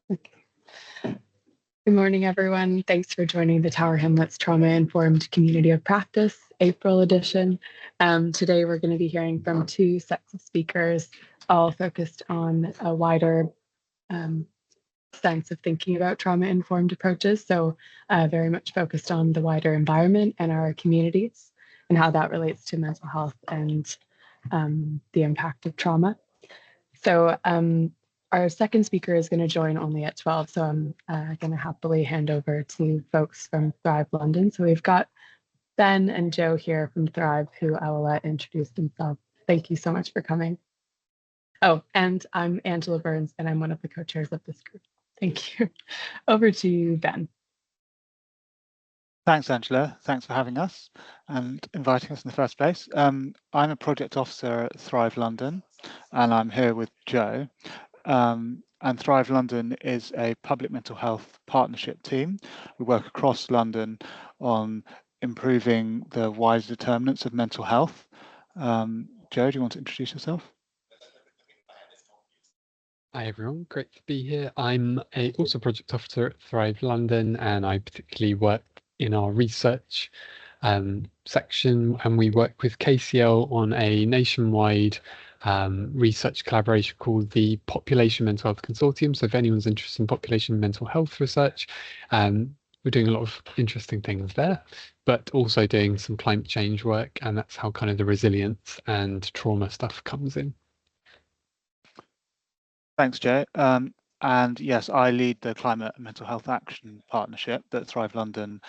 Okay. Good morning, everyone. Thanks for joining the Tower Hamlets Trauma Informed Community of Practice April edition. Today, we're going to be hearing from two sets of speakers, all focused on a wider sense of thinking about trauma-informed approaches. So very much focused on the wider environment and our communities and how that relates to mental health and the impact of trauma. So our second speaker is going to join only at 12, so I'm going to happily hand over to folks from Thrive London. So we've got Ben and Joe here from Thrive, who I will let introduce themselves. Thank you so much for coming. Oh, and I'm Angela Burns, and I'm one of the co-chairs of this group. Thank you. Over to you, Ben. Thanks, Angela. Thanks for having us and inviting us in the first place. I'm a project officer at Thrive London, and I'm here with Joe. And Thrive London is a public mental health partnership team. We work across London on improving the wider determinants of mental health. Joe, do you want to introduce yourself? Hi everyone, great to be here. I'm also project officer at Thrive London, and I particularly work in our research section, and we work with KCL on a nationwide research collaboration called the Population Mental Health Consortium. So if anyone's interested in population mental health research, we're doing a lot of interesting things there, but also doing some climate change work, and that's how kind of the resilience and trauma stuff comes in. Thanks, Joe. And yes, I lead the Climate and Mental Health Action Partnership that Thrive London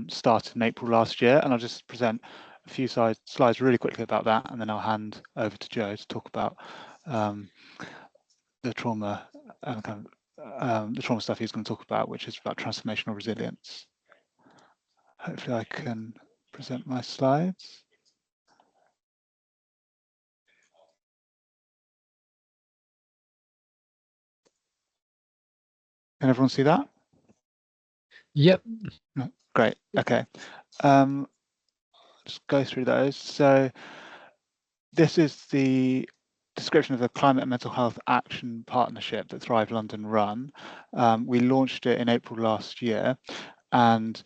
started in April last year. And I'll just present a few slides really quickly about that, and then I'll hand over to Joe to talk about the trauma stuff he's going to talk about, which is about transformational resilience. Hopefully I can present my slides. Can everyone see that? Yep. Great. Okay. Just go through those. So this is the description of the Climate and Mental Health Action Partnership that Thrive London run. We launched it in April last year, and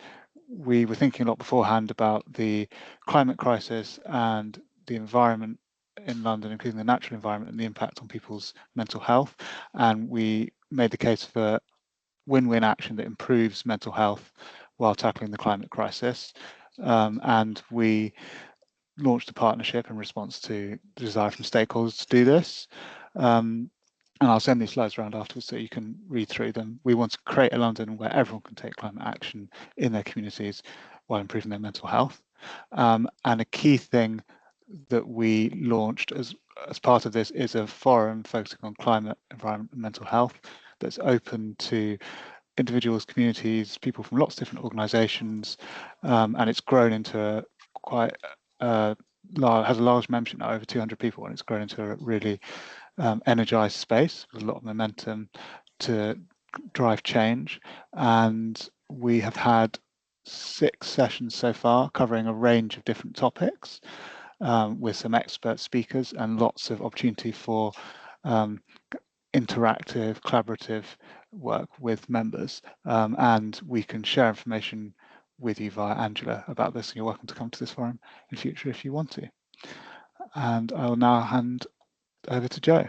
we were thinking a lot beforehand about the climate crisis and the environment in London, including the natural environment and the impact on people's mental health. And we made the case for win-win action that improves mental health while tackling the climate crisis. And we launched a partnership in response to the desire from stakeholders to do this. And I'll send these slides around afterwards so you can read through them. We want to create a London where everyone can take climate action in their communities while improving their mental health. And a key thing that we launched as part of this is a forum focusing on climate, environment, and mental health that's open to individuals, communities, people from lots of different organisations, and it's grown into quite has a large membership now, over 200 people, and it's grown into a really energized space with a lot of momentum to drive change. And we have had 6 sessions so far covering a range of different topics with some expert speakers and lots of opportunity for interactive, collaborative work with members. And we can share information with you via Angela about this, and you're welcome to come to this forum in future if you want to. And I will now hand over to Joe.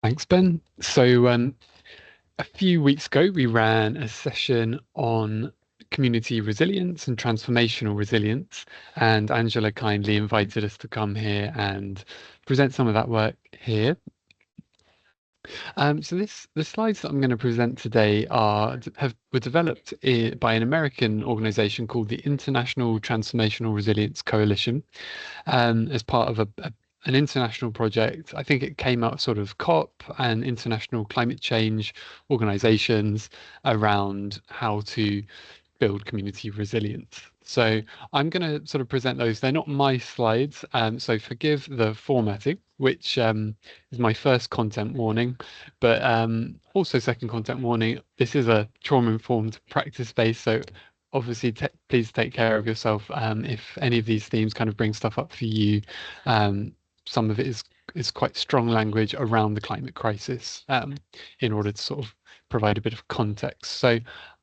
Thanks, Ben. So a few weeks ago, we ran a session on community resilience and transformational resilience, and Angela kindly invited us to come here and present some of that work here. So the slides that I'm going to present today were developed by an American organization called the International Transformational Resilience Coalition, as part of an international project. I think it came out of sort of COP and international climate change organizations around how to build community resilience. So I'm going to sort of present those. They're not my slides, so forgive the formatting, which is my first content warning, but also second content warning. This is a trauma-informed practice space, so obviously please take care of yourself if any of these themes kind of bring stuff up for you. Some of it is is quite strong language around the climate crisis in order to sort of provide a bit of context. So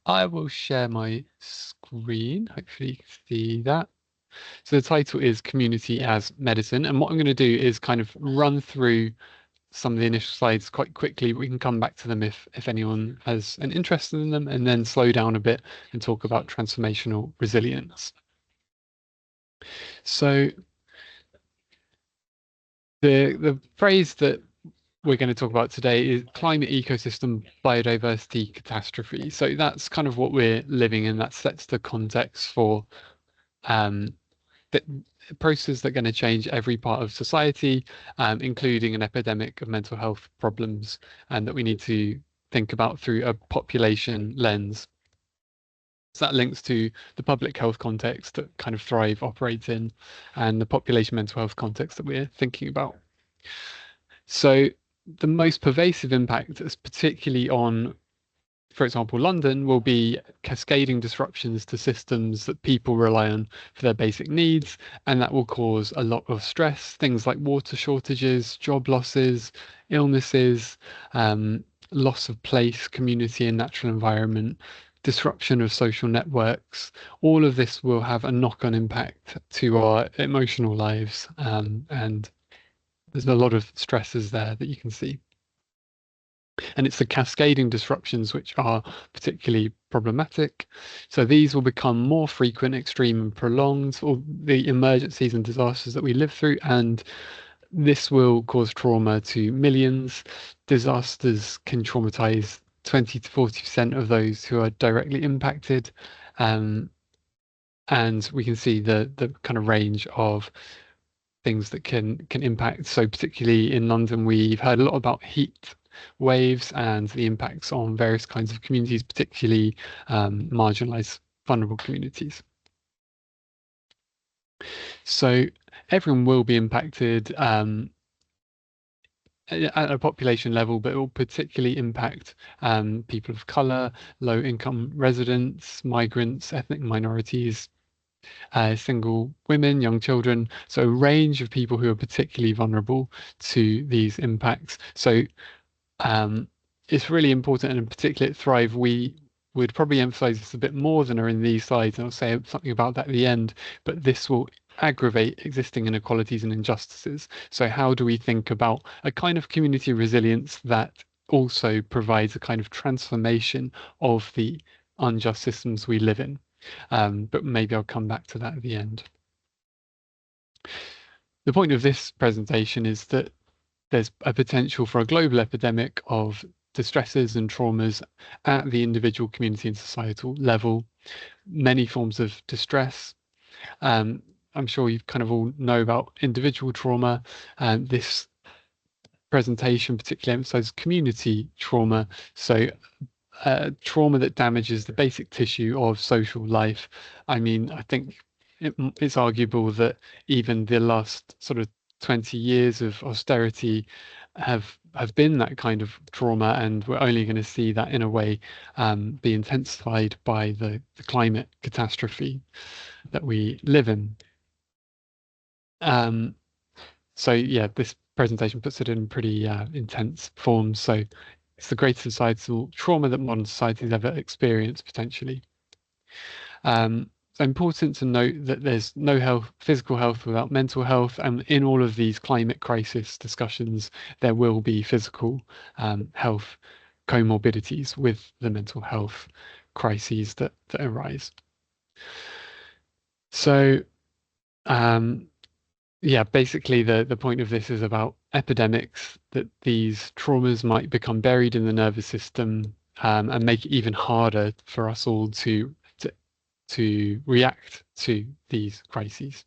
I will share my screen. Hopefully you can see that. So the title is Community as Medicine. And what I'm going to do is kind of run through some of the initial slides quite quickly. We can come back to them if anyone has an interest in them, and then slow down a bit and talk about transformational resilience. So the phrase that we're going to talk about today is climate ecosystem biodiversity catastrophe. So that's kind of what we're living in. That sets the context for the processes that are going to change every part of society, including an epidemic of mental health problems, and that we need to think about through a population lens. So that links to the public health context that kind of Thrive operates in, and the population mental health context that we're thinking about. So the most pervasive impact is particularly on, for example, London, will be cascading disruptions to systems that people rely on for their basic needs, and that will cause a lot of stress, things like water shortages, job losses, illnesses, loss of place, community and natural environment, disruption of social networks. All of this will have a knock-on impact to our emotional lives, and there's a lot of stresses there that you can see. And it's the cascading disruptions which are particularly problematic. So these will become more frequent, extreme and prolonged, or the emergencies and disasters that we live through, and this will cause trauma to millions. Disasters can traumatize 20 to 40% of those who are directly impacted. And we can see the kind of range of things that can impact. So particularly in London, we've heard a lot about heat waves and the impacts on various kinds of communities, particularly marginalized, vulnerable communities. So everyone will be impacted at a population level, but it will particularly impact people of color, low-income residents, migrants, ethnic minorities, single women, young children, so a range of people who are particularly vulnerable to these impacts. So it's really important, and in particular at Thrive, we would probably emphasize this a bit more than are in these slides, and I'll say something about that at the end, but this will aggravate existing inequalities and injustices. So how do we think about a kind of community resilience that also provides a kind of transformation of the unjust systems we live in? But maybe I'll come back to that at the end. The point of this presentation is that there's a potential for a global epidemic of distresses and traumas at the individual, community and societal level, many forms of distress. I'm sure you kind of all know about individual trauma, and this presentation particularly emphasizes community trauma. So trauma that damages the basic tissue of social life. I mean, I think it's arguable that even the last sort of 20 years of austerity have been that kind of trauma, and we're only going to see that in a way be intensified by the climate catastrophe that we live in. So yeah, this presentation puts it in pretty intense form. So it's the greatest societal trauma that modern society has ever experienced, potentially. It's important to note that there's no physical health without mental health, and in all of these climate crisis discussions, there will be physical health comorbidities with the mental health crises that arise. So yeah, basically the point of this is about epidemics, that these traumas might become buried in the nervous system and make it even harder for us all to react to these crises,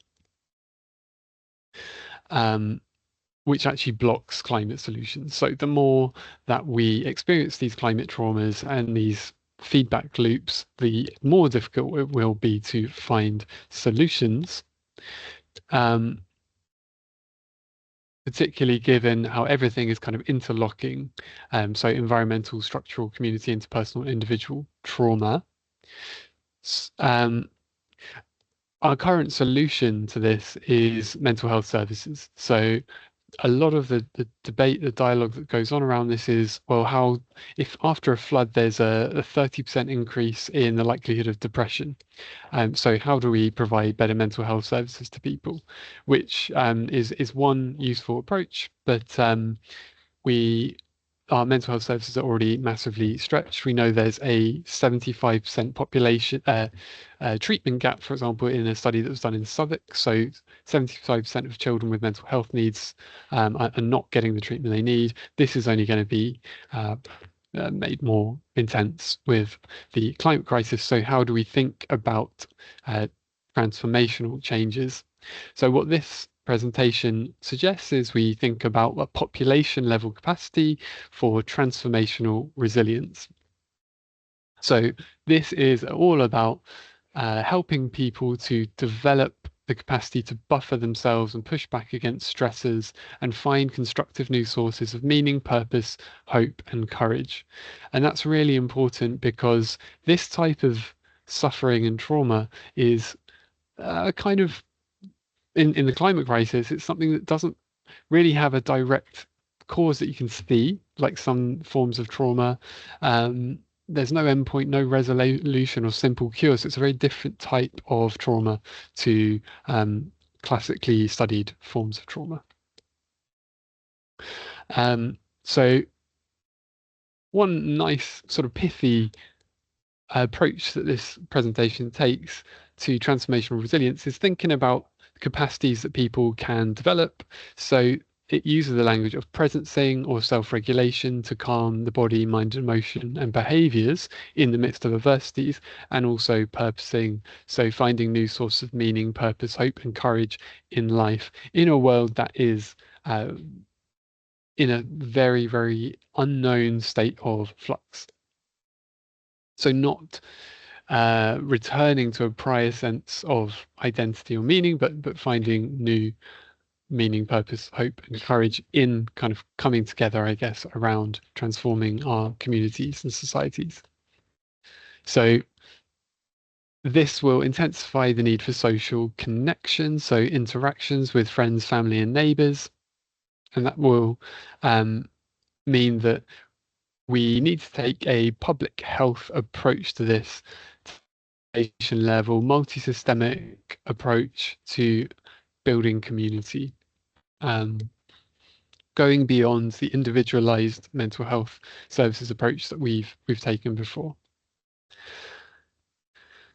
which actually blocks climate solutions. So the more that we experience these climate traumas and these feedback loops, the more difficult it will be to find solutions, particularly given how everything is kind of interlocking. So environmental, structural, community, interpersonal, individual trauma. Our current solution to this is mental health services. So a lot of the debate, the dialogue that goes on around this is, well, how if after a flood there's a 30% increase in the likelihood of depression, so how do we provide better mental health services to people, which is one useful approach, but our mental health services are already massively stretched. We know there's a 75% population treatment gap, for example, in a study that was done in Southwark. So 75% of children with mental health needs are not getting the treatment they need. This is only going to be made more intense with the climate crisis. So how do we think about transformational changes? So what this presentation suggests is we think about a population level capacity for transformational resilience. So this is all about helping people to develop the capacity to buffer themselves and push back against stressors and find constructive new sources of meaning, purpose, hope, and courage. And that's really important because this type of suffering and trauma is kind of in the climate crisis, it's something that doesn't really have a direct cause that you can see, like some forms of trauma. There's no endpoint, no resolution or simple cure. So it's a very different type of trauma to classically studied forms of trauma. So one nice sort of pithy approach that this presentation takes to transformational resilience is thinking about capacities that people can develop. So it uses the language of presencing or self-regulation to calm the body, mind, emotion, and behaviors in the midst of adversities, and also purposing, so finding new sources of meaning, purpose, hope, and courage in life in a world that is in a very, very unknown state of flux. So not returning to a prior sense of identity or meaning, but finding new meaning, purpose, hope, and courage in kind of coming together, I guess, around transforming our communities and societies. So this will intensify the need for social connection, so interactions with friends, family, and neighbours, and that will mean that we need to take a public health approach to this level, multi-systemic approach to building community, going beyond the individualized mental health services approach that we've taken before.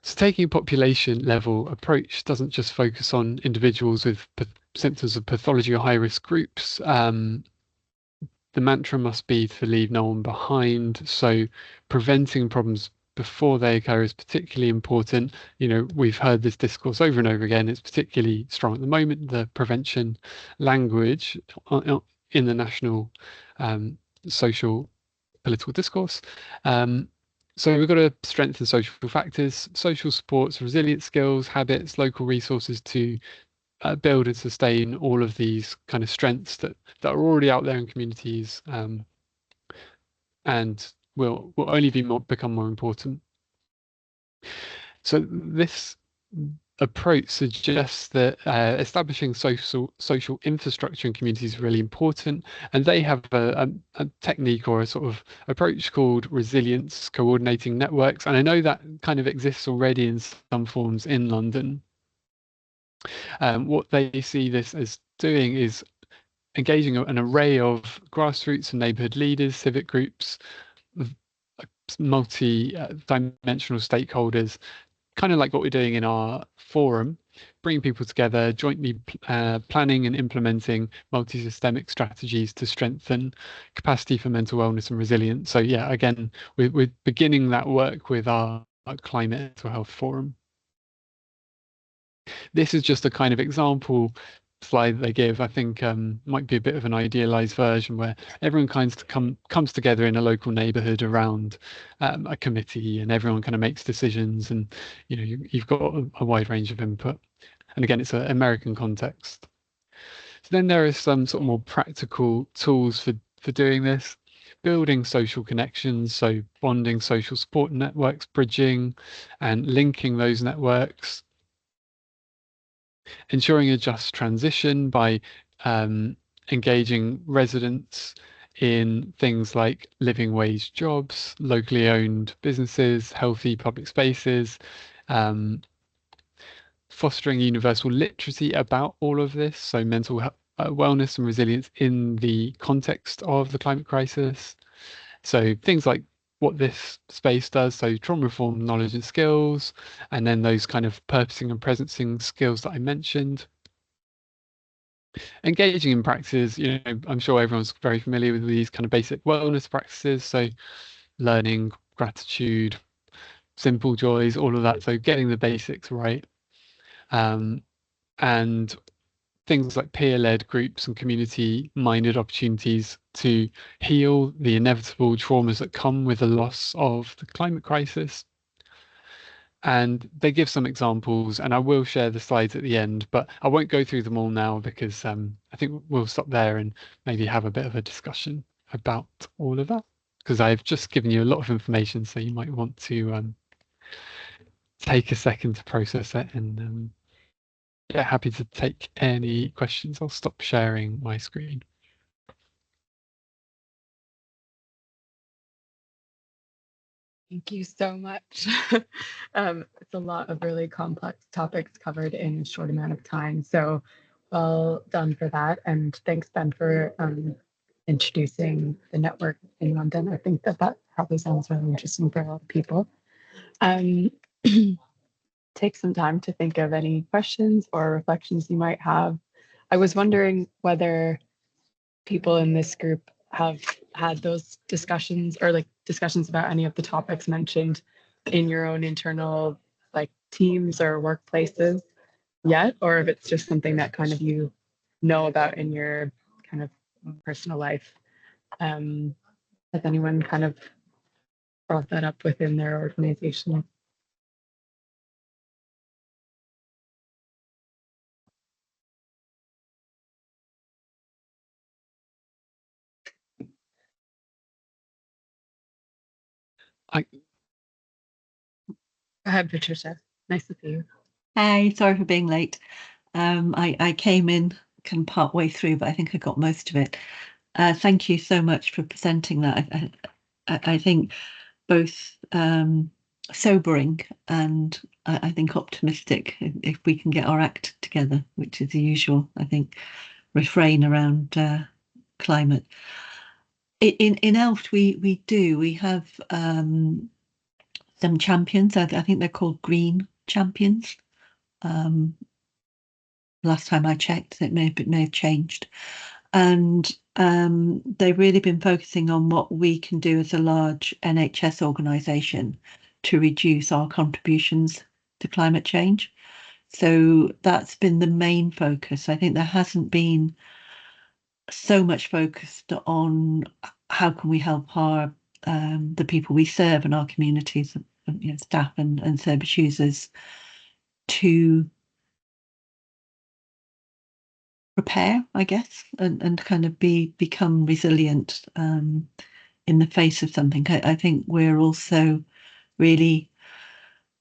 So taking a population level approach doesn't just focus on individuals with symptoms of pathology or high-risk groups. The mantra must be to leave no one behind. So preventing problems before they occur is particularly important. You know, we've heard this discourse over and over again. It's particularly strong at the moment, the prevention language in the national social political discourse. So we've got to strengthen social factors, social supports, resilience skills, habits, local resources to build and sustain all of these kind of strengths that are already out there in communities, and will only become more important. So this approach suggests that establishing social infrastructure in communities is really important, and they have a technique or a sort of approach called resilience coordinating networks, and I know that kind of exists already in some forms in London. What they see this as doing is engaging an array of grassroots and neighbourhood leaders, civic groups, multi-dimensional stakeholders, kind of like what we're doing in our forum, bringing people together, jointly planning and implementing multi-systemic strategies to strengthen capacity for mental wellness and resilience. So yeah, again, we're beginning that work with our climate mental health forum. This is just a kind of example slide they give. I think might be a bit of an idealized version where everyone comes together in a local neighborhood around a committee, and everyone kind of makes decisions, and you know you've got a wide range of input. And again, it's an American context. So then there are some sort of more practical tools for doing this. Building social connections, so bonding social support networks, bridging and linking those networks. Ensuring a just transition by engaging residents in things like living wage jobs, locally owned businesses, healthy public spaces, fostering universal literacy about all of this, so mental wellness and resilience in the context of the climate crisis. So things like what this space does, so trauma-informed knowledge and skills, and then those kind of purposing and presencing skills that I mentioned. Engaging in practices, I'm sure everyone's very familiar with these kind of basic wellness practices, so learning, gratitude, simple joys, all of that, so getting the basics right. And things like peer-led groups and community-minded opportunities to heal the inevitable traumas that come with the loss of the climate crisis. And they give some examples, and I will share the slides at the end, but I won't go through them all now because I think we'll stop there and maybe have a bit of a discussion about all of that, because I've just given you a lot of information, so you might want to take a second to process it. And yeah, happy to take any questions. I'll stop sharing my screen. Thank you so much. It's a lot of really complex topics covered in a short amount of time. So well done for that. And thanks, Ben, for introducing the network in London. I think that probably sounds really interesting for a lot of people. Take some time to think of any questions or reflections you might have. I was wondering whether people in this group have had those discussions or like discussions about any of the topics mentioned in your own internal like teams or workplaces yet, or if it's just something that kind of you know about in your kind of personal life. Has anyone kind of brought that up within their organization? Go ahead, Patricia. Nice to see you. Hey, sorry for being late. I came in kind of part way through, but I think I got most of it. Thank you so much for presenting that. I think both sobering and I think optimistic if we can get our act together, which is the usual, I think, refrain around climate. In Elft, we have some champions. I think they're called green champions. Last time I checked, it may have changed. And they've really been focusing on what we can do as a large NHS organisation to reduce our contributions to climate change. So that's been the main focus. I think there hasn't been so much focused on how can we help our the people we serve in our communities, staff and service users to prepare, I guess, and kind of become resilient in the face of something. I think we're also really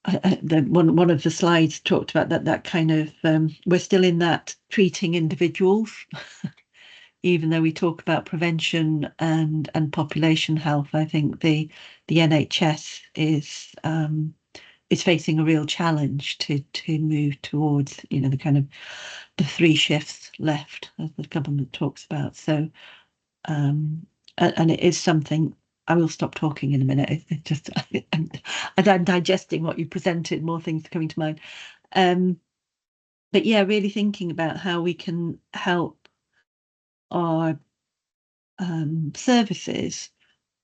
one of the slides talked about that kind of we're still in that treating individuals, even though we talk about prevention and population health. I think the NHS is facing a real challenge to move towards the kind of the 3 shifts left as the government talks about. So and it is something. I will stop talking in a minute. It's just I'm digesting what you presented, more things coming to mind. But yeah, really thinking about how we can help our services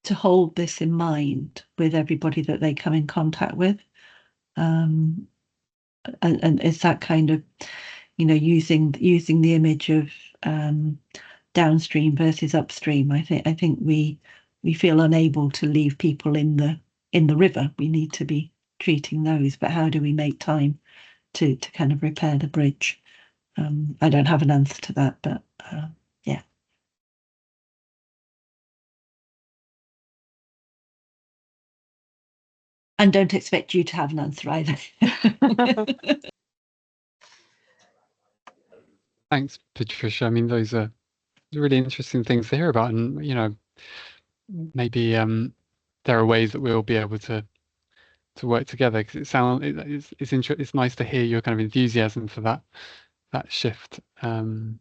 to hold this in mind with everybody that they come in contact with. And it's that kind of, using the image of downstream versus upstream. I think we feel unable to leave people in the river. We need to be treating those, but how do we make time to kind of repair the bridge? I don't have an answer to that, but yeah. And don't expect you to have an answer either. Thanks, Patricia. I mean, those are really interesting things to hear about, and maybe there are ways that we'll be able to work together, because it's nice to hear your kind of enthusiasm for that shift. And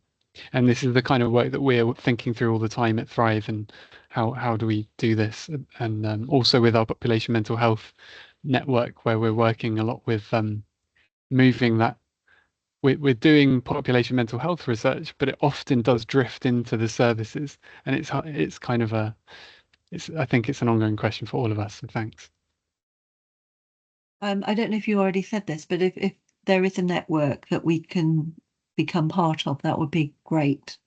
this is the kind of work that we're thinking through all the time at Thrive, and how do we do this, and also with our population mental health network, where we're working a lot with moving that. We're doing population mental health research, but it often does drift into the services, and it's kind of I think it's an ongoing question for all of us. So thanks. I don't know if you already said this, but if there is a network that we can become part of, that would be great.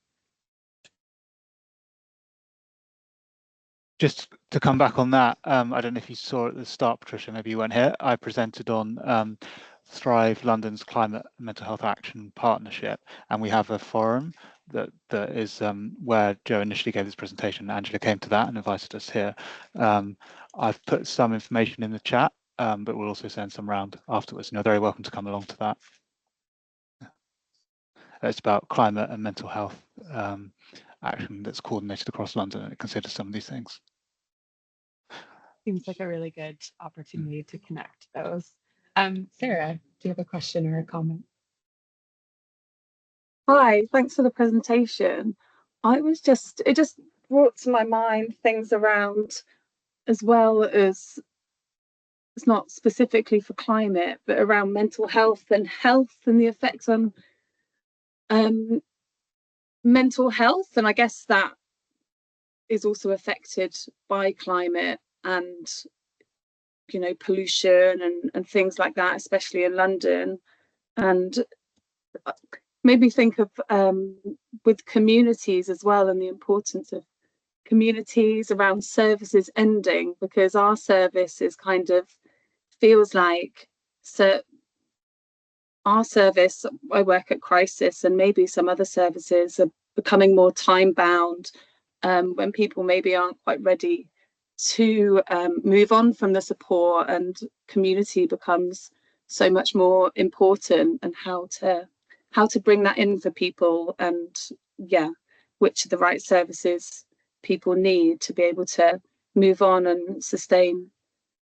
Just to come back on that, I don't know if you saw at the start, Patricia, maybe you weren't here. I presented on Thrive London's Climate and Mental Health Action Partnership, and we have a forum that is where Joe initially gave this presentation. Angela came to that and invited us here. I've put some information in the chat, but we'll also send some round afterwards, and you're very welcome to come along to that. It's about climate and mental health action that's coordinated across London, and it considers some of these things. Seems like a really good opportunity to connect those. Sarah, do you have a question or a comment? Hi, thanks for the presentation. It just brought to my mind things around, as well as it's not specifically for climate, but around mental health and the effects on mental health. And I guess that is also affected by climate and, pollution and things like that, especially in London. And made me think of with communities as well, and the importance of communities around services ending, because our service is kind of feels like, so our service, I work at Crisis, and maybe some other services are becoming more time bound when people maybe aren't quite ready to move on from the support, and community becomes so much more important, and how to bring that in for people, and which are the right services people need to be able to move on and sustain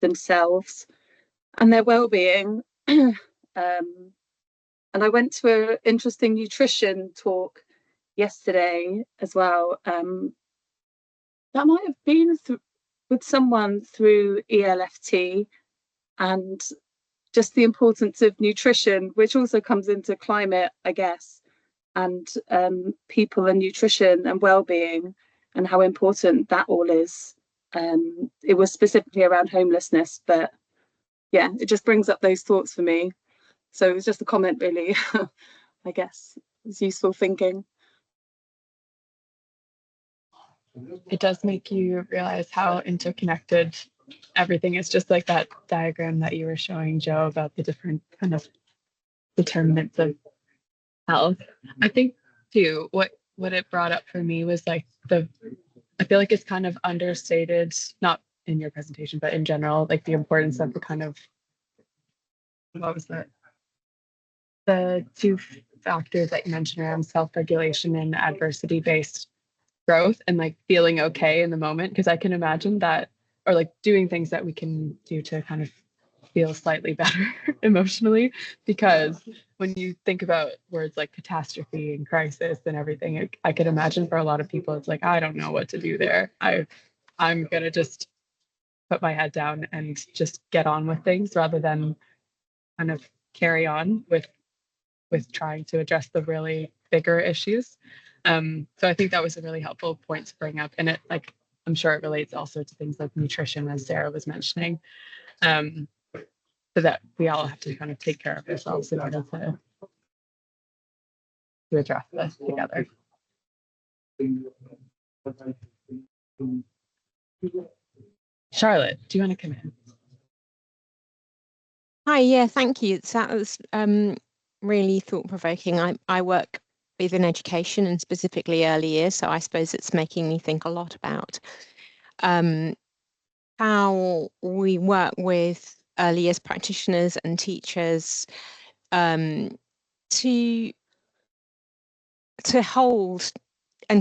themselves and their well-being. And I went to an interesting nutrition talk yesterday as well. That might have been with someone through ELFT, and just the importance of nutrition, which also comes into climate, I guess, and people and nutrition and well-being, and how important that all is. It was specifically around homelessness, but yeah, it just brings up those thoughts for me. So it was just a comment, really. I guess it's useful thinking. It does make you realize how interconnected everything is, just like that diagram that you were showing, Joe, about the different kind of determinants of health. I think too, what it brought up for me was like I feel like it's kind of understated, not in your presentation, but in general, like the importance of the kind of, what was that? The two factors that you mentioned around self-regulation and adversity-based growth, and like feeling okay in the moment. Because I can imagine that, or like doing things that we can do to kind of feel slightly better emotionally, because when you think about words like catastrophe and crisis and everything, I could imagine for a lot of people it's like, I don't know what to do there. I'm gonna just put my head down and just get on with things, rather than kind of carry on with trying to address the really bigger issues. So I think that was a really helpful point to bring up, and it, like, I'm sure it relates also to things like nutrition, as Sarah was mentioning, so that we all have to kind of take care of ourselves in order to address this together. Charlotte, do you want to come in? Hi, yeah, thank you. That was really thought-provoking. I work within education, and specifically early years, so I suppose it's making me think a lot about how we work with early years practitioners and teachers to hold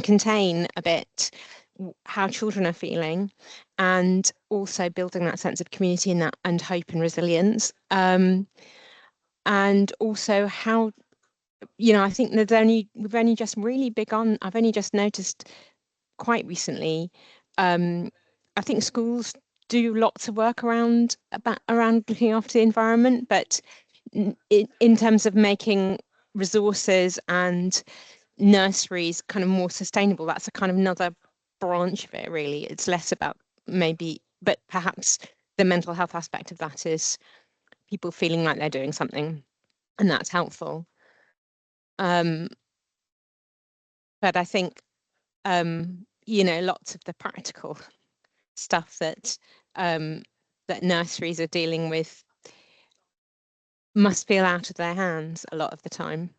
contain a bit how children are feeling, and also building that sense of community and hope and resilience. And also how, I think we've only just really begun. I've only just noticed quite recently. I think schools do lots of work around looking after the environment, but in terms of making resources and nurseries kind of more sustainable, that's a kind of another branch of it, really. It's less about but perhaps the mental health aspect of that is people feeling like they're doing something, and that's helpful. But I think lots of the practical stuff that nurseries are dealing with must feel out of their hands a lot of the time,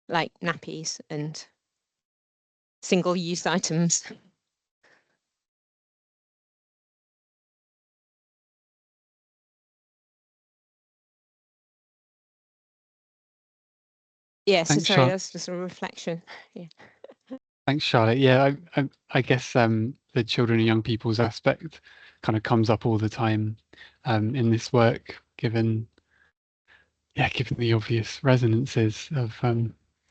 like nappies and single-use items. Yeah, so Thanks, sorry, Charlotte. that's just a reflection. Yeah. Thanks, Charlotte. Yeah, I guess the children and young people's aspect kind of comes up all the time in this work, given the obvious resonances of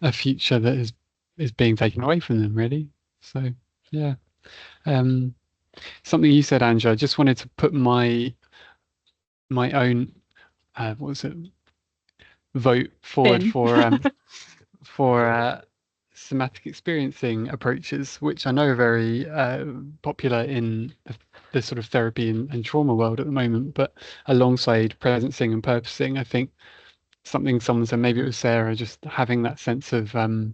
a future that is being taken away from them, really. So yeah, something you said, Angela. I just wanted to put my own what was it, vote forward for somatic experiencing approaches, which I know are very popular in the sort of therapy and trauma world at the moment. But alongside presencing and purposing, I think someone said, maybe it was Sarah, just having that sense of kind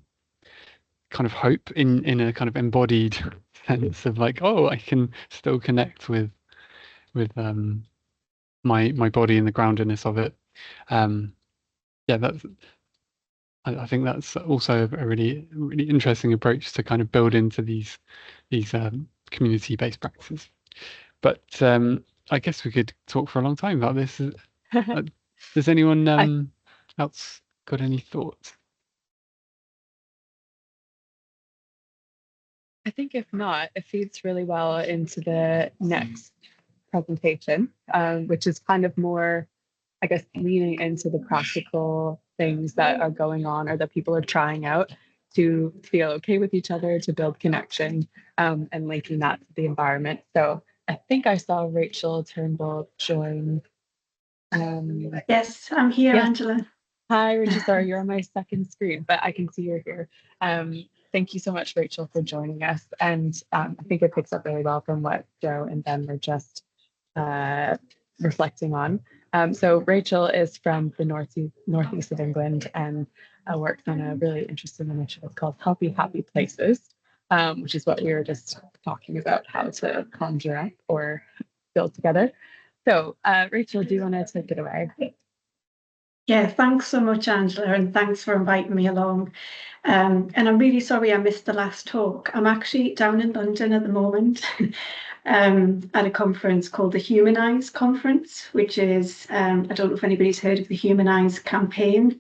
of hope in a kind of embodied sense of like, oh, I can still connect with my body and the groundedness of it. I think that's also a really, really interesting approach to kind of build into these community-based practices. But I guess we could talk for a long time about this. Does anyone else got any thoughts? I think if not, it feeds really well into the next presentation, which is kind of more, I guess, leaning into the practical things that are going on or that people are trying out to feel okay with each other, to build connection, and linking that to the environment. So I think I saw Rachel Turnbull join. Yes, I'm here, yes. Angela. Hi, Rachel. Sorry, you're on my second screen, but I can see you're here. Thank you so much, Rachel, for joining us. And I think it picks up really well from what Joe and Ben were just reflecting on. So Rachel is from the northeast of England and works on a really interesting initiative called Healthy Happy Places, which is what we were just talking about, how to conjure up or build together. So Rachel, do you want to take it away? Yeah, thanks so much, Angela, and thanks for inviting me along. And I'm really sorry I missed the last talk. I'm actually down in London at the moment at a conference called the Humanise Conference, which is, I don't know if anybody's heard of the Humanise campaign,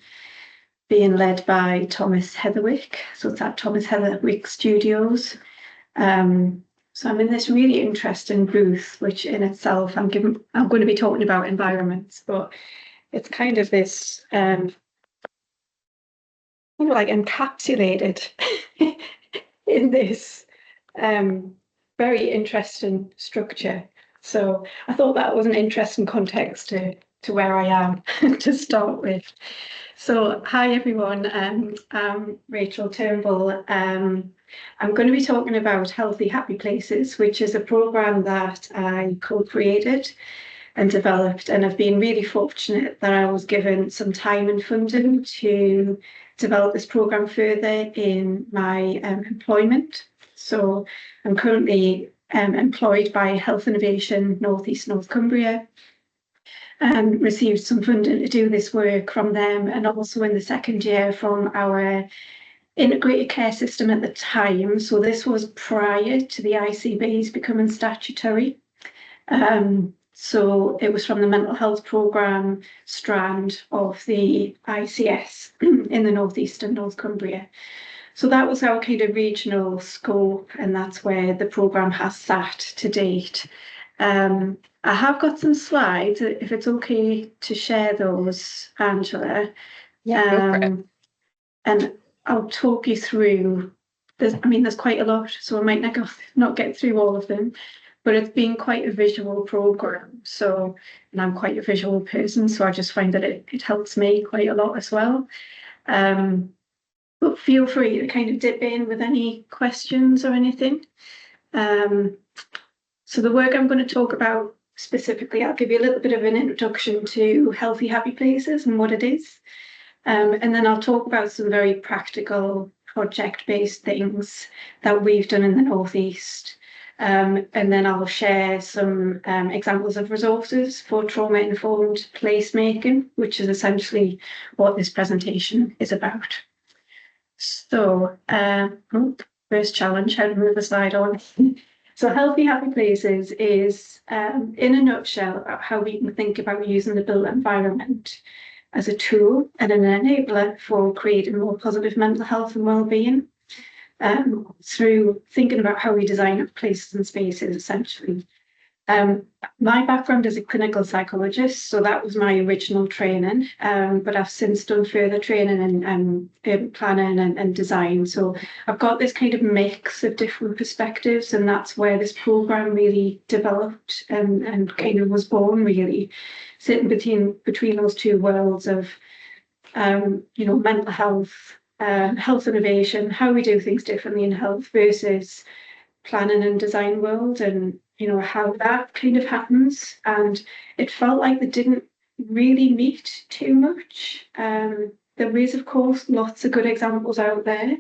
being led by Thomas Heatherwick. So it's at Thomas Heatherwick Studios. So I'm in this really interesting booth, which in itself, I'm going to be talking about environments, but it's kind of this like encapsulated in this very interesting structure. So I thought that was an interesting context to where I am to start with. So hi everyone, I'm Rachel Turnbull. I'm going to be talking about Healthy Happy Places, which is a programme that I co-created and developed, and I've been really fortunate that I was given some time and funding to develop this programme further in my employment. So I'm currently employed by Health Innovation North East North Cumbria, and received some funding to do this work from them, and also in the second year from our integrated care system at the time. So this was prior to the ICBs becoming statutory. So it was from the mental health programme strand of the ICS in the North East and North Cumbria. So that was our kind of regional scope, and that's where the programme has sat to date. I have got some slides, if it's okay to share those, Angela. Yeah, go for it. And I'll talk you through. There's quite a lot, so I might not get through all of them, but it's been quite a visual programme. So, and I'm quite a visual person, so I just find that it helps me quite a lot as well. But feel free to kind of dip in with any questions or anything. So the work I'm going to talk about specifically, I'll give you a little bit of an introduction to Healthy Happy Places and what it is. And then I'll talk about some very practical project-based things that we've done in the North East. And then I'll share some examples of resources for trauma-informed placemaking, which is essentially what this presentation is about. So, first challenge, how to move the slide on. So Healthy Happy Places is, in a nutshell, how we can think about using the built environment as a tool and an enabler for creating more positive mental health and well-being, through thinking about how we design our places and spaces, essentially. My background is a clinical psychologist, so that was my original training, but I've since done further training in urban planning and design. So I've got this kind of mix of different perspectives, and that's where this programme really developed and kind of was born, really, sitting between those two worlds of, mental health, health innovation, how we do things differently in health versus planning and design world, and how that kind of happens. And it felt like they didn't really meet too much. There is, of course, lots of good examples out there,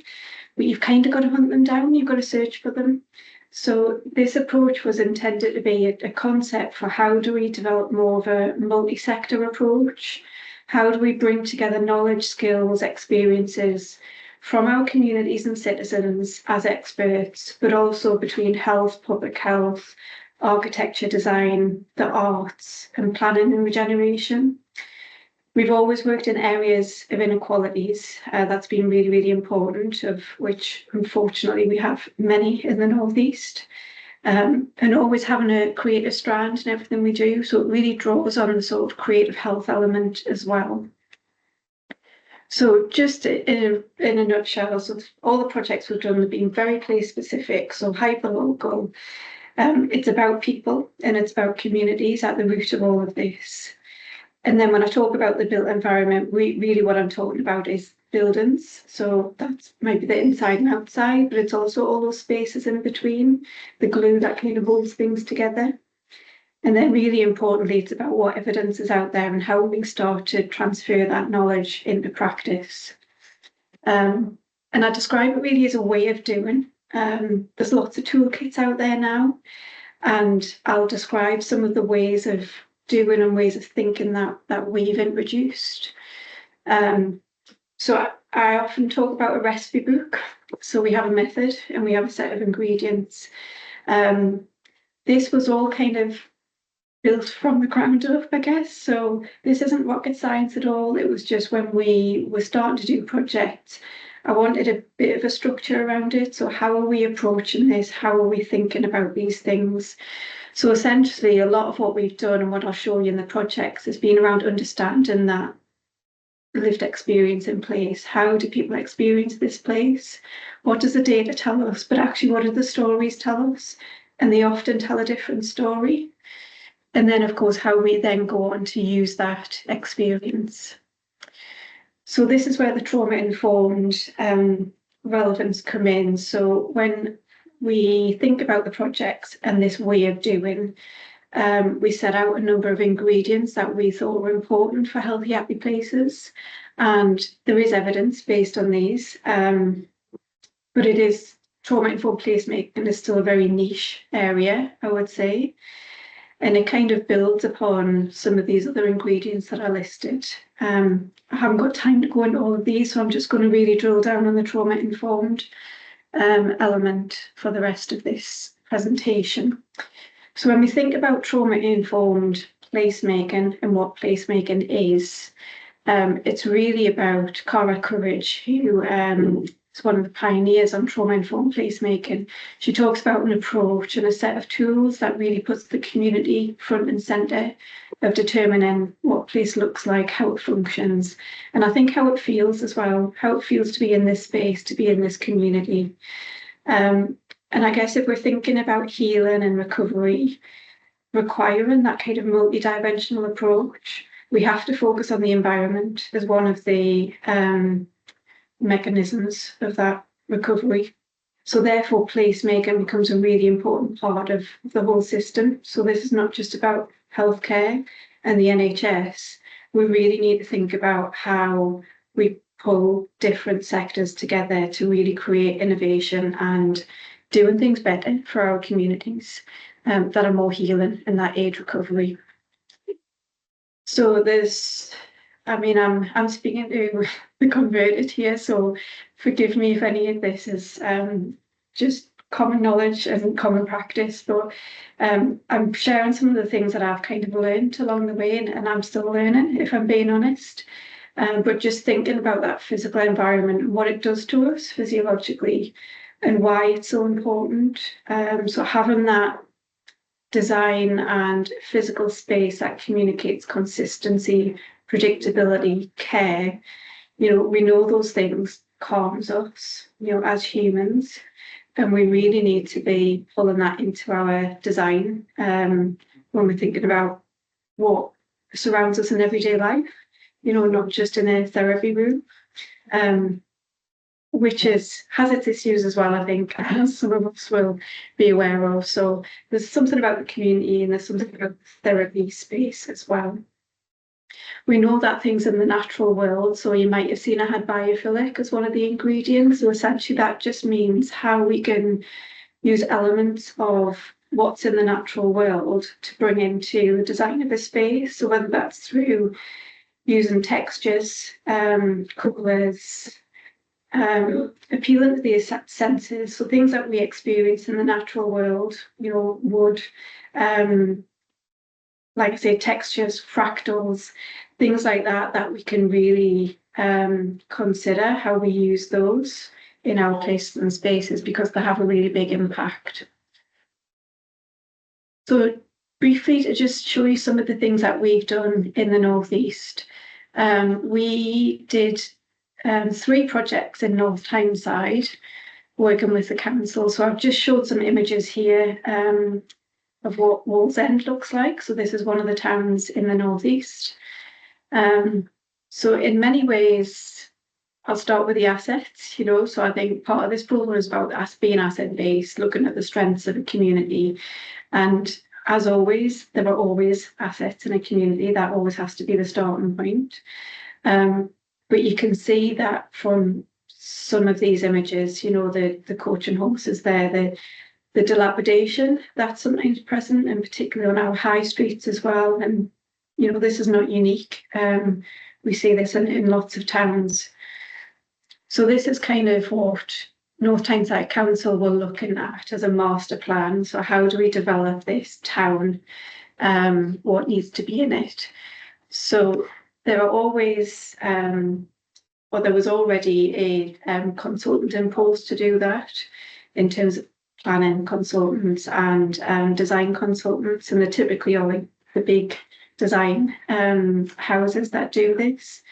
but you've kind of got to hunt them down, you've got to search for them. So this approach was intended to be a concept for how do we develop more of a multi-sector approach? How do we bring together knowledge, skills, experiences from our communities and citizens as experts, but also between health, public health, architecture, design, the arts, and planning and regeneration. We've always worked in areas of inequalities. That's been really, really important, of which, unfortunately, we have many in the North East. And always having a creative strand in everything we do. So it really draws on the sort of creative health element as well. So just in a nutshell, so all the projects we've done have been very place specific, so hyper-local. It's about people and it's about communities at the root of all of this. And then when I talk about the built environment, really what I'm talking about is buildings. So that's maybe the inside and outside, but it's also all those spaces in between, the glue that kind of holds things together. And then really importantly, it's about what evidence is out there and how we start to transfer that knowledge into practice. And I describe it really as a way of doing. There's lots of toolkits out there now, and I'll describe some of the ways of doing and ways of thinking that we've introduced. So I often talk about a recipe book. So we have a method and we have a set of ingredients. This was all kind of built from the ground up, I guess. So this isn't rocket science at all. It was just when we were starting to do projects, I wanted a bit of a structure around it. So how are we approaching this? How are we thinking about these things? So essentially, a lot of what we've done and what I'll show you in the projects has been around understanding that lived experience in place. How do people experience this place? What does the data tell us? But actually, what do the stories tell us? And they often tell a different story. And then, of course, how we then go on to use that experience. So this is where the trauma-informed relevance come in. So when we think about the projects and this way of doing, we set out a number of ingredients that we thought were important for healthy, happy places. And there is evidence based on these, but it is trauma-informed placemaking is still a very niche area, I would say. And it kind of builds upon some of these other ingredients that I listed. I haven't got time to go into all of these, so I'm just going to really drill down on the trauma-informed element for the rest of this presentation. So when we think about trauma-informed placemaking and what placemaking is, it's really about Cara Courage, who is one of the pioneers on trauma-informed placemaking. She talks about an approach and a set of tools that really puts the community front and centre of determining what place looks like, how it functions, and I think how it feels as well, how it feels to be in this space, to be in this community. And I guess if we're thinking about healing and recovery, requiring that kind of multi-dimensional approach, we have to focus on the environment as one of the mechanisms of that recovery. So therefore, placemaking becomes a really important part of the whole system. So this is not just about healthcare and the NHS. We really need to think about how we pull different sectors together to really create innovation and doing things better for our communities that are more healing and that aid recovery. So there's, I mean, I'm speaking to the converted here, so forgive me if any of this is just common knowledge and common practice, but I'm sharing some of the things that I've kind of learned along the way, and I'm still learning, if I'm being honest. But just thinking about that physical environment and what it does to us physiologically and why it's so important. So having that design and physical space that communicates consistency, predictability, care, we know those things calms us, as humans, and we really need to be pulling that into our design when we're thinking about what surrounds us in everyday life, not just in a therapy room, which has its issues as well, I think, as some of us will be aware of. So there's something about the community and there's something about the therapy space as well. We know that things in the natural world, so you might have seen I had biophilic as one of the ingredients. So essentially that just means how we can use elements of what's in the natural world to bring into the design of a space. So whether that's through using textures, colours, appealing to the senses, so things that we experience in the natural world, wood, like I say, textures, fractals, things like that we can really consider how we use those in our places and spaces, because they have a really big impact. So briefly, to just show you some of the things that we've done in the Northeast. We did 3 projects in North Tyneside, working with the council. So I've just showed some images here of what Wallsend looks like. So this is one of the towns in the Northeast. So in many ways, I'll start with the assets, so I think part of this program is about us being asset-based, looking at the strengths of a community. And as always, there are always assets in a community. That always has to be the starting point. But you can see that from some of these images, the coach and horses there, the dilapidation that's sometimes present, and particularly on our high streets as well. And, this is not unique. We see this in lots of towns. So this is kind of what North Tyneside Council were looking at as a master plan. So how do we develop this town? What needs to be in it? So there are always, there was already a consultant in post to do that in terms of planning consultants and design consultants, and they're typically all like the big design houses that do this.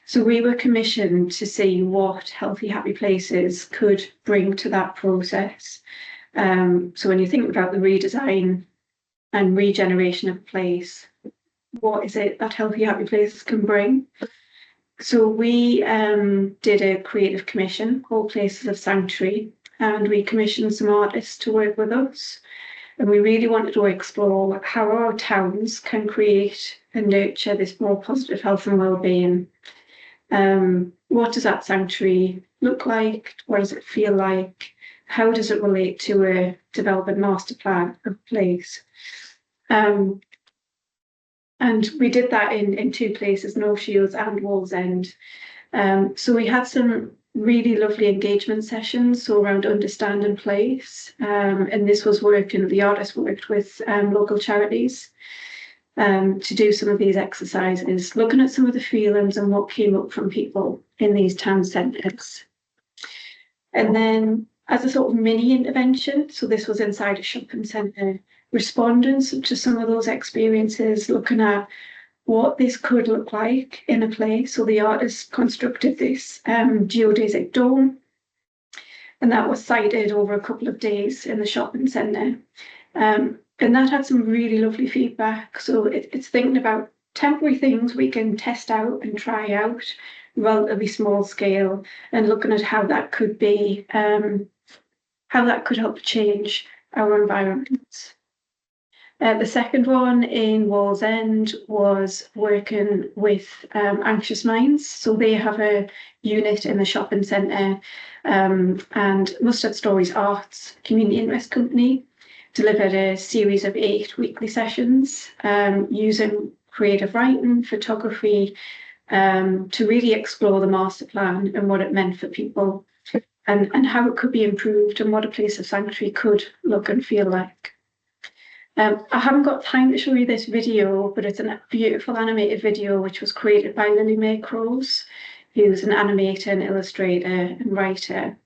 So we were commissioned to see what Healthy Happy Places could bring to that process. So when you think about the redesign and regeneration of a place, what is it that Healthy Happy Places can bring? So we did a creative commission called Places of Sanctuary, and we commissioned some artists to work with us. And we really wanted to explore how our towns can create and nurture this more positive health and well-being. What does that sanctuary look like? What does it feel like? How does it relate to a development master plan of place? And we did that in 2 places, North Shields and Wallsend. So we had some really lovely engagement sessions, so around understanding place. And this was the artists worked with local charities to do some of these exercises, looking at some of the feelings and what came up from people in these town centres. And then as a sort of mini intervention, so this was inside a shopping centre, respondents to some of those experiences, looking at what this could look like in a play. So the artist constructed this geodesic dome, and that was sited over a couple of days in the shopping centre. And that had some really lovely feedback. So it's thinking about temporary things we can test out and try out, relatively small scale, and looking at how that could be, how that could help change our environments. The second one in Wallsend was working with Anxious Minds. So they have a unit in the shopping centre, and Mustard Stories Arts Community Interest Company delivered a series of 8 weekly sessions using creative writing, photography, to really explore the master plan and what it meant for people, and how it could be improved and what a place of sanctuary could look and feel like. I haven't got time to show you this video, but it's a beautiful animated video which was created by Lily Mae Crows, who's an animator and illustrator and writer.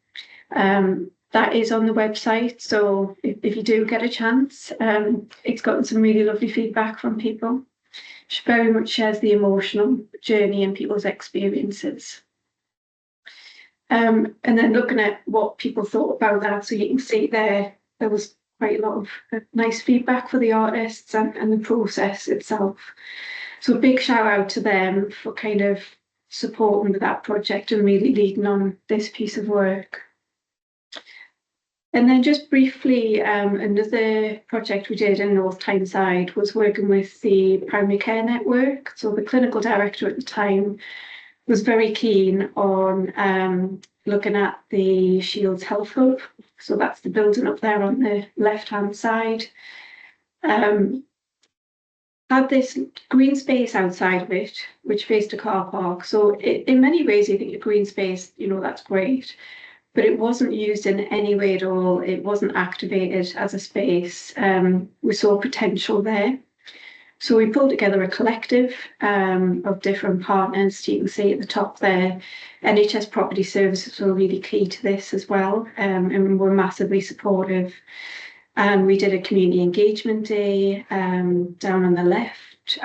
That is on the website, so if you do get a chance, it's gotten some really lovely feedback from people. She very much shares the emotional journey and people's experiences. And then looking at what people thought about that, so you can see there was quite a lot of nice feedback for the artists and the process itself. So a big shout out to them for kind of supporting that project and really leading on this piece of work. And then just briefly, another project we did in North Tyneside was working with the Primary Care Network. So the clinical director at the time was very keen on looking at the Shields Health Hub. So that's the building up there on the left-hand side. Had this green space outside of it, which faced a car park. So in many ways, you think a green space, that's great. But it wasn't used in any way at all. It wasn't activated as a space. We saw potential there. So we pulled together a collective of different partners. You can see at the top there, NHS Property Services were really key to this as well, and were massively supportive. And we did a community engagement day down on the left,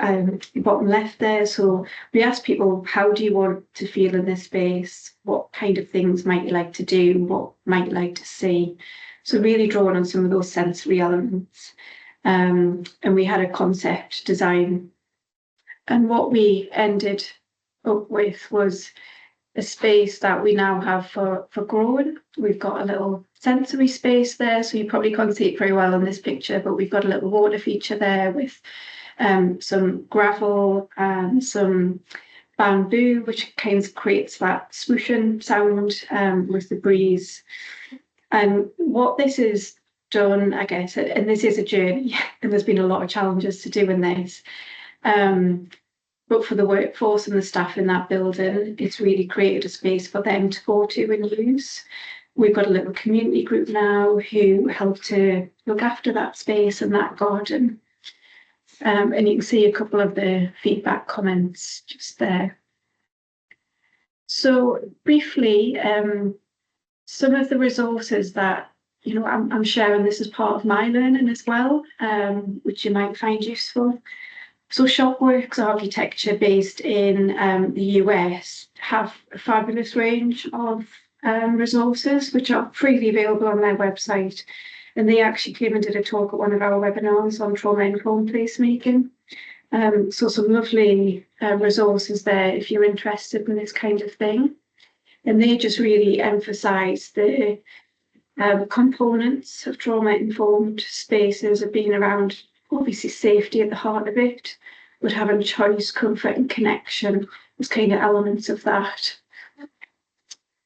bottom left there. So we asked people, how do you want to feel in this space? What kind of things might you like to do? What might you like to see? So really drawing on some of those sensory elements. And we had a concept design. And what we ended up with was a space that we now have for growing. We've got a little sensory space there, so you probably can't see it very well in this picture, but we've got a little water feature there with some gravel and some bamboo, which kind of creates that swooshing sound with the breeze. And what this is done, I guess, and this is a journey, and there's been a lot of challenges to doing this. But for the workforce and the staff in that building, it's really created a space for them to go to and use. We've got a little community group now who help to look after that space and that garden. And you can see a couple of the feedback comments just there. So briefly, some of the resources that I'm sharing this as part of my learning as well, which you might find useful. So Shopworks Architecture, based in the US, have a fabulous range of resources which are freely available on their website. And they actually came and did a talk at one of our webinars on trauma-informed placemaking. So some lovely resources there if you're interested in this kind of thing. And they just really emphasise the components of trauma-informed spaces of being around, obviously safety at the heart of it, but having choice, comfort and connection as kind of elements of that.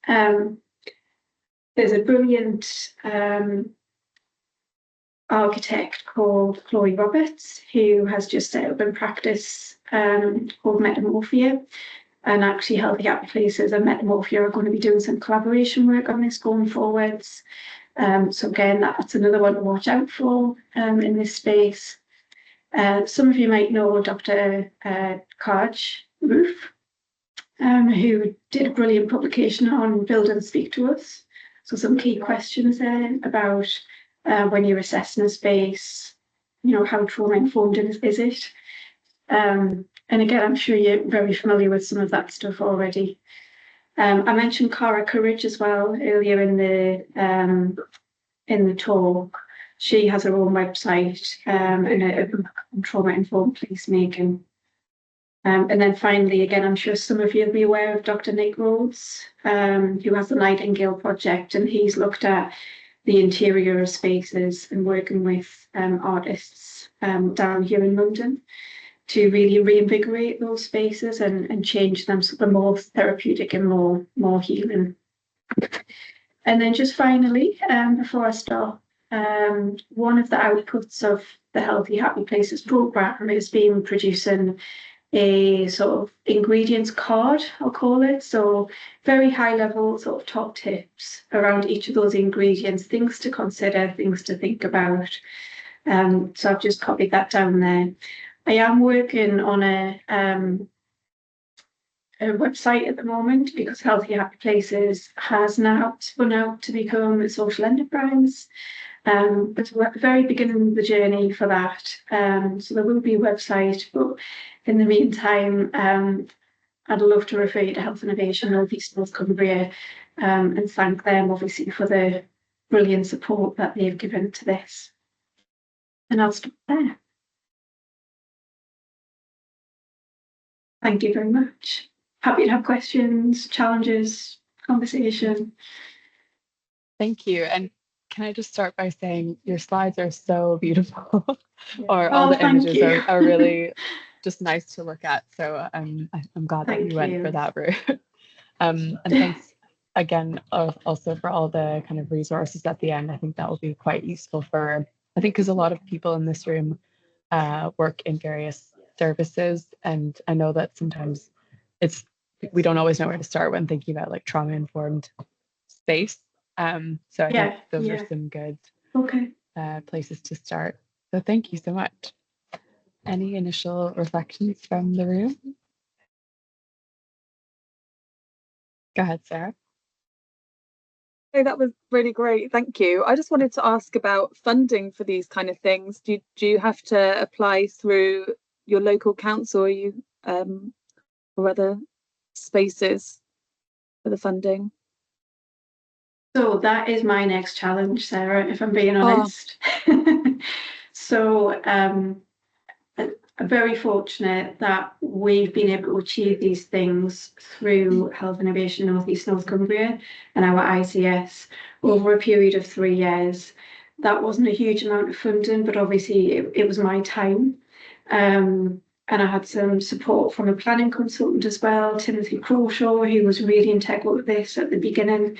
There's a brilliant architect called Chloe Roberts, who has just set up in practice called Metamorphia. And actually Healthy Happy Places and Metamorphia are going to be doing some collaboration work on this going forwards. So again, that's another one to watch out for in this space. Some of you might know Dr. Kaj Roof, who did a brilliant publication on Build and Speak to Us. So some key questions there about when you're assessing a space, how trauma informed is it? And again, I'm sure you're very familiar with some of that stuff already. I mentioned Cara Courage as well earlier in the talk. She has her own website and a trauma-informed placemaking. And then finally, again, I'm sure some of you will be aware of Dr. Nick Rhodes, who has the Nightingale Project, and he's looked at the interior of spaces and working with artists down here in London to really reinvigorate those spaces and change them so they're more therapeutic and more healing. And then just finally, before I stop, one of the outputs of the Healthy Happy Places programme is being producing a sort of ingredients card, I'll call it. So very high level sort of top tips around each of those ingredients, things to consider, things to think about. So I've just copied that down there. I am working on a website at the moment because Healthy Happy Places has now spun out to become a social enterprise. But we're at the very beginning of the journey for that. So there will be a website, but in the meantime, I'd love to refer you to Health Innovation North East North Cumbria and thank them obviously for the brilliant support that they've given to this. And I'll stop there. Thank you very much. Happy to have questions, challenges, conversation. Thank you. And can I just start by saying your slides are so beautiful, Yeah. or all the thank images you. are really just nice to look at. So I'm glad that Thank you went you. for that route. And thanks again also for all the kind of resources at the end. I think that will be quite useful because a lot of people in this room work in various services, and I know that sometimes we don't always know where to start when thinking about like trauma-informed space. So I think those are some good places to start. So thank you so much. Any initial reflections from the room? Go ahead, Sarah. Hey, that was really great. Thank you. I just wanted to ask about funding for these kind of things. Do you have to apply through your local council or other spaces for the funding? So that is my next challenge, Sarah, if I'm being honest. So I'm very fortunate that we've been able to achieve these things through Health Innovation North East North Cumbria and our ICS over a period of 3 years. That wasn't a huge amount of funding, but obviously it was my time. And I had some support from a planning consultant as well, Timothy Crawshaw, who was really integral with this at the beginning.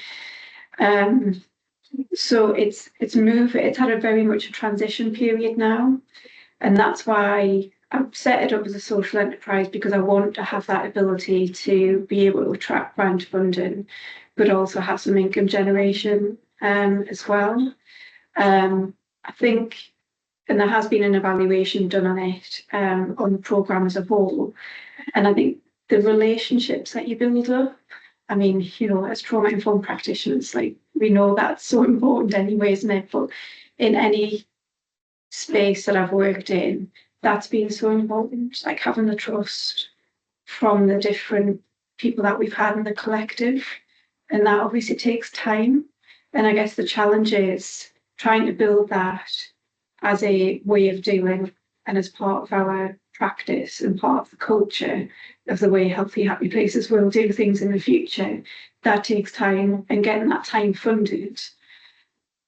So it's had a very much a transition period now, and that's why I've set it up as a social enterprise, because I want to have that ability to be able to attract grant funding, but also have some income generation as well. I think, and there has been an evaluation done on it, on the programme as a whole, and I think the relationships that you build up, I mean, as trauma-informed practitioners, like, we know that's so important anyway, isn't it? But in any space that I've worked in, that's been so important, like having the trust from the different people that we've had in the collective. And that obviously takes time. And I guess the challenge is trying to build that as a way of doing and as part of our practice and part of the culture of the way Healthy Happy Places will do things in the future. That takes time, and getting that time funded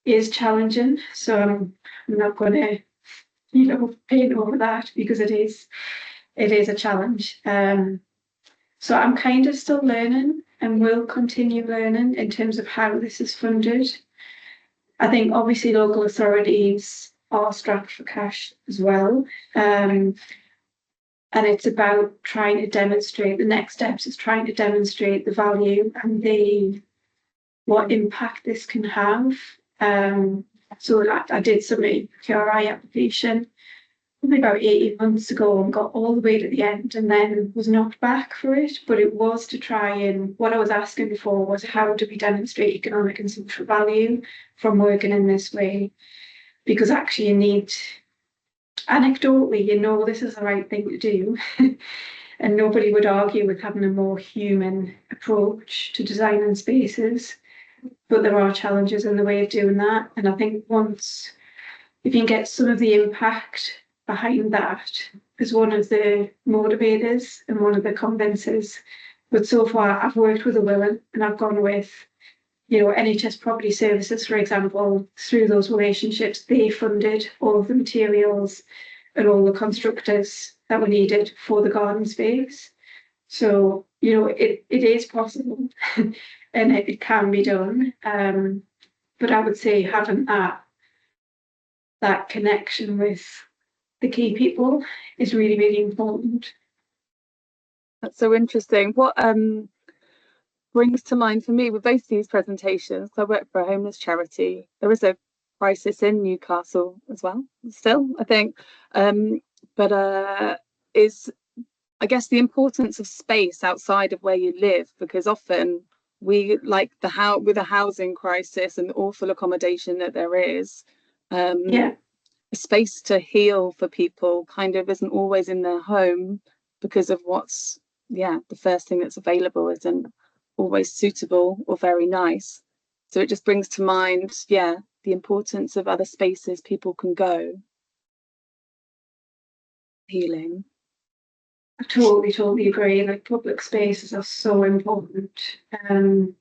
is challenging. So I'm not going to paint over that, because it is a challenge. So I'm kind of still learning and will continue learning in terms of how this is funded. I think obviously local authorities are strapped for cash as well. And it's about trying to demonstrate, the next steps is trying to demonstrate the value and what impact this can have. So I did submit a PRI application probably about 18 months ago and got all the way to the end and then was knocked back for it. But it was to try, and what I was asking before was, how do we demonstrate economic and social value from working in this way? Because actually you need, anecdotally, you know, this is the right thing to do. And nobody would argue with having a more human approach to designing spaces. But there are challenges in the way of doing that. And I think once, if you can get some of the impact behind that, is one of the motivators and one of the convincers. But so far, I've worked with a woman and I've gone with, you know, NHS Property Services, for example. Through those relationships, they funded all of the materials and all the constructors that were needed for the garden space. So, you know, it is possible and it can be done. But I would say having that connection with the key people is really, really important. That's so interesting. What brings to mind for me with both these presentations, I work for a homeless charity. There is a crisis in Newcastle as well, still, I think. But is, I guess, the importance of space outside of where you live, because often we, like with a housing crisis and the awful accommodation that there is, a space to heal for people kind of isn't always in their home, because of what's, the first thing that's available isn't always suitable or very nice. So it just brings to mind, the importance of other spaces people can go healing. I totally agree. Like, public spaces are so important. And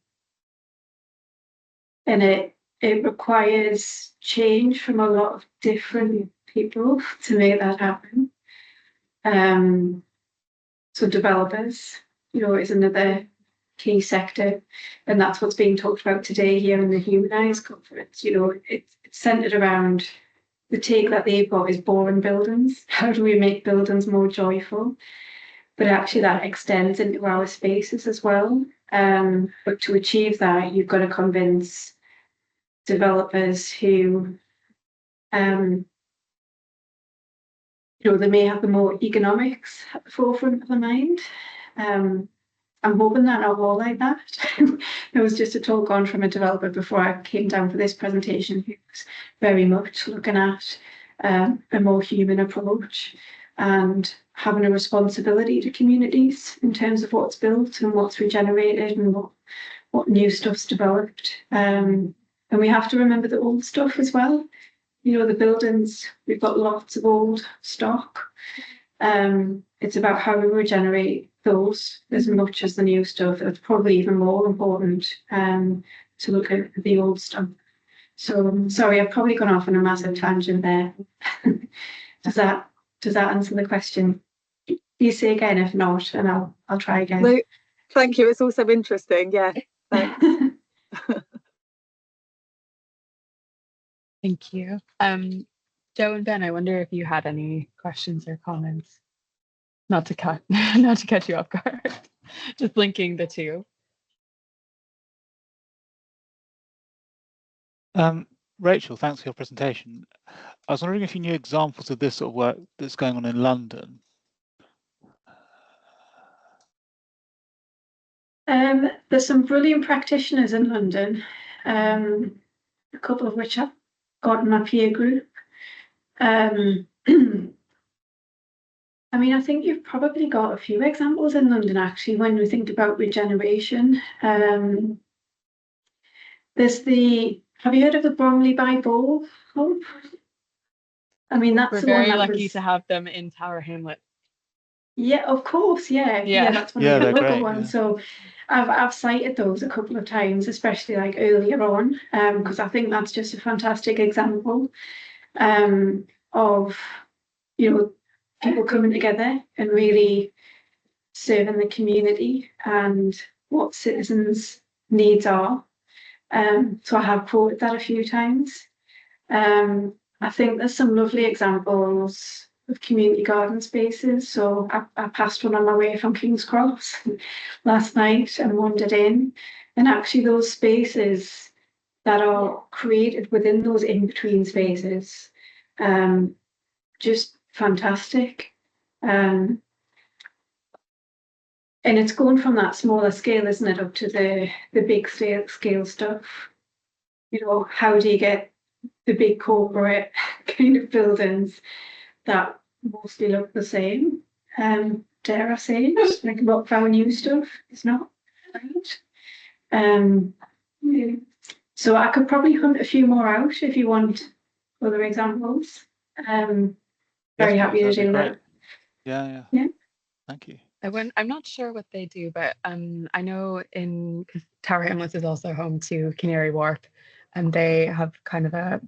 it requires change from a lot of different people to make that happen. So developers, you know, is another key sector, and that's what's being talked about today here in the Humanize conference. You know, it's centered around the take that they've got is boring buildings. How do we make buildings more joyful? But actually that extends into our spaces as well. But to achieve that, you've got to convince developers who, you know, they may have the more economics at the forefront of their mind. I'm hoping that are all like that. There was just a talk on from a developer before I came down for this presentation who was very much looking at a more human approach and having a responsibility to communities in terms of what's built and what's regenerated and what new stuff's developed. And we have to remember the old stuff as well. You know, the buildings, we've got lots of old stock. It's about how we regenerate those as much as the new stuff. It's probably even more important to look at the old stuff. So sorry, I've probably gone off on a massive tangent there. Does that answer the question? Please say again if not, and I'll try again. No, thank you. It's also interesting. Yeah. Thanks. Thank you. Joe and Ben, I wonder if you had any questions or comments. Not to cut you off guard. Just linking the two. Rachel, thanks for your presentation. I was wondering if you knew examples of this sort of work that's going on in London. There's some brilliant practitioners in London, a couple of which I've got in my peer group. I mean, I think you've probably got a few examples in London, actually, when we think about regeneration. There's have you heard of the Bromley by Bow Hub? I mean, that's We're the one very that lucky to have them in Tower Hamlets. Yeah, of course, yeah, that's one of the local ones. So I've cited those a couple of times, especially like earlier on, because I think that's just a fantastic example of, you know, people coming together and really serving the community and what citizens' needs are. So I have quoted that a few times. I think there's some lovely examples of community garden spaces. So I passed one on my way from King's Cross last night and wandered in. And actually those spaces that are created within those in-between spaces just fantastic. And it's going from that smaller scale, isn't it, up to the big scale stuff. You know, how do you get the big corporate kind of buildings that mostly look the same? Dare I say it? Like about our new stuff is not right. So I could probably hunt a few more out if you want other examples. Very happy to do that. Yeah. Thank you. I'm not sure what they do, but I know because Tower Hamlets is also home to Canary Wharf, and they have kind of a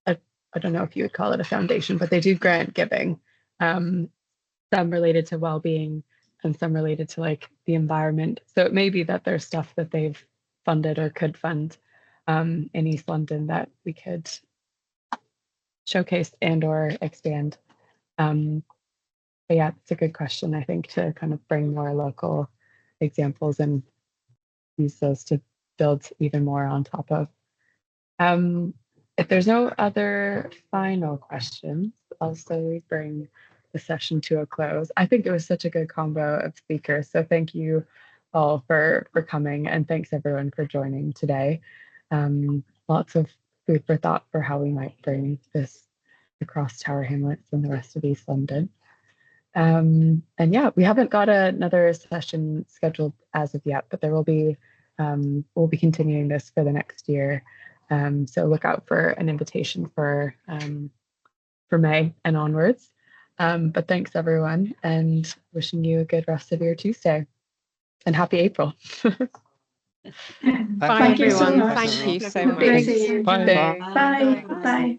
I don't know if you would call it a foundation, but they do grant giving, some related to well-being and some related to like the environment. So it may be that there's stuff that they've funded or could fund in East London that we could showcase and or expand. But yeah, it's a good question, I think, to kind of bring more local examples and use those to build even more on top of. If there's no other final questions, I'll slowly bring the session to a close. I think it was such a good combo of speakers. So thank you all for coming, and thanks everyone for joining today. Lots of food for thought for how we might bring this across Tower Hamlets and the rest of East London. And yeah, we haven't got another session scheduled as of yet, but there will be, we'll be continuing this for the next year. So look out for an invitation for May and onwards. But thanks everyone, and wishing you a good rest of your Tuesday, and happy April. Bye everyone. You so much. Thank you so Great much. to see you. Bye. Bye. Bye.